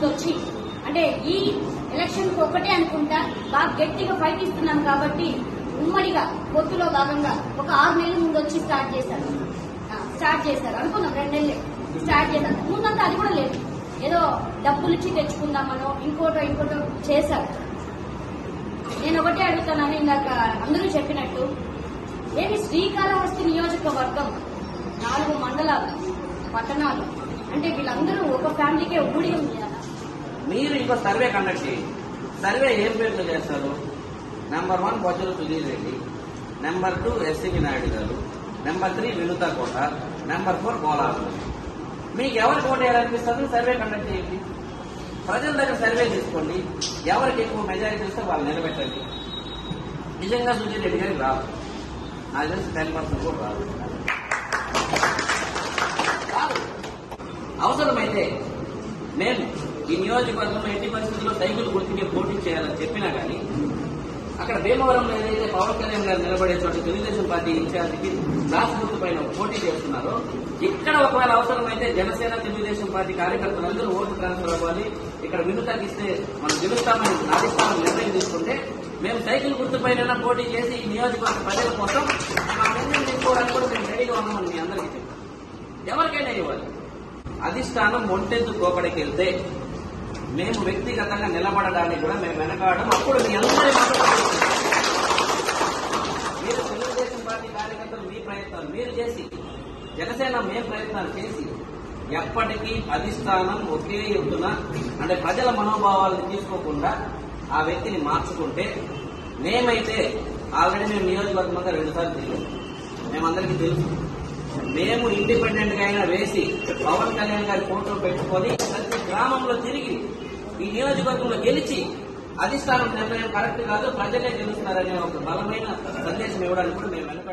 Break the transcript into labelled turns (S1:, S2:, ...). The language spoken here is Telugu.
S1: ముందు వచ్చి అంటే ఈ ఎలక్షన్ ఒకటే అనుకుంటా బాగా గట్టిగా ఫైట్ ఇస్తున్నాం కాబట్టి ఉమ్మడిగా పొత్తులో భాగంగా ఒక 6 నెలల ముందు వచ్చి స్టార్ట్ చేశారు అనుకున్నాం 2 నెలలే స్టార్ట్ చేశారు. ముందంతా అది కూడా లేదు, ఏదో డబ్బులు ఇచ్చి తెచ్చుకుందామనో ఇంకోటో చేశారు. నేను ఒకటే అడుగుతానని ఇందాక అందరూ చెప్పినట్టు, ఏమి శ్రీకాళహస్తి నియోజకవర్గం 4 మండలాలు పట్టణాలు అంటే వీళ్ళందరూ ఒక ఫ్యామిలీకే ఊడి ఉంది కదా.
S2: మీరు ఇంకో సర్వే కండక్ట్ చేయండి. సర్వే ఏం పేర్లు చేస్తారు? Number 1 Bojjala Sudheer Reddy, number 2 SCV Naidu గారు, నెంబర్ 3 వినుతా కోట, నెంబర్ 4 కోలారు. మీకు ఎవరికి ఓటు వేయాలనిపిస్తుంది? సర్వే కండక్ట్ చేయండి. ప్రజల దగ్గర సర్వే తీసుకోండి. ఎవరికి ఎక్కువ మెజారిటీ ఇస్తే వాళ్ళు నిలబెట్టండి. నిజంగా సుధీర్ రెడ్డి గారికి రాదు, నాకు తెలిసి 10% కూడా రాదు. అవసరమైతే మేము ఈ నియోజకవర్గంలో ఎట్టి పరిస్థితుల్లో సైకిల్ గుర్తుకే పోటీ చేయాలని చెప్పినా కానీ అక్కడ భీమవరంలో ఏదైతే పవన్ కళ్యాణ్ గారు నిలబడే చోట తెలుగుదేశం పార్టీ ఇన్ఛార్జికి గ్లాస్ గుర్తు పైన పోటీ చేస్తున్నారో ఇక్కడ ఒకవేళ అవసరమైతే జనసేన తెలుగుదేశం పార్టీ కార్యకర్తలందరూ ఓటు ట్రాన్స్ఫర్ అవ్వాలి, ఇక్కడ వినుతకిస్తే మనం గెలుస్తామని సాధిస్తామని నిర్ణయం తీసుకుంటే మేము సైకిల్ గుర్తు పైన పోటీ చేసి ఈ నియోజకవర్గ ప్రజల కోసం మా నిర్ణయం తీసుకోవడానికి కూడా మేము రెడీగా ఉన్నామని మీ అందరికీ చెప్పాం. ఎవరికైనా ఇవ్వాలి. అధిష్టానం ఒంటెద్దు కోపడికి వెళ్తే మేము వ్యక్తిగతంగా నిలబడడానికి కూడా మేము వెనకాడడం. అప్పుడు మీ అందరి మీరు తెలుగుదేశం పార్టీ కార్యకర్తలు మీ ప్రయత్నాలు మీరు చేసి, జనసేన మేము ప్రయత్నాలు చేసి ఎప్పటికీ అధిష్టానం ఒకే ఎత్తున అంటే ప్రజల మనోభావాలను తీసుకోకుండా ఆ వ్యక్తిని మార్చుకుంటే మేమైతే ఆల్రెడీ మేము నియోజకవర్గం అంతా 2 సార్లు తిరిగాం. మేమందరికీ తెలుసు. మేము ఇండిపెండెంట్ గా అయినా వేసి పవన్ కళ్యాణ్ గారి ఫోటో పెట్టుకొని ప్రతి గ్రామంలో తిరిగి ఈ నియోజకవర్గంలో గెలిచి అధిష్టానం నిర్ణయం కరెక్ట్ కాదు, ప్రజలే గెలుస్తున్నారనే ఒక బలమైన సందేశం ఇవ్వడానికి కూడా మేము వెనకాడు.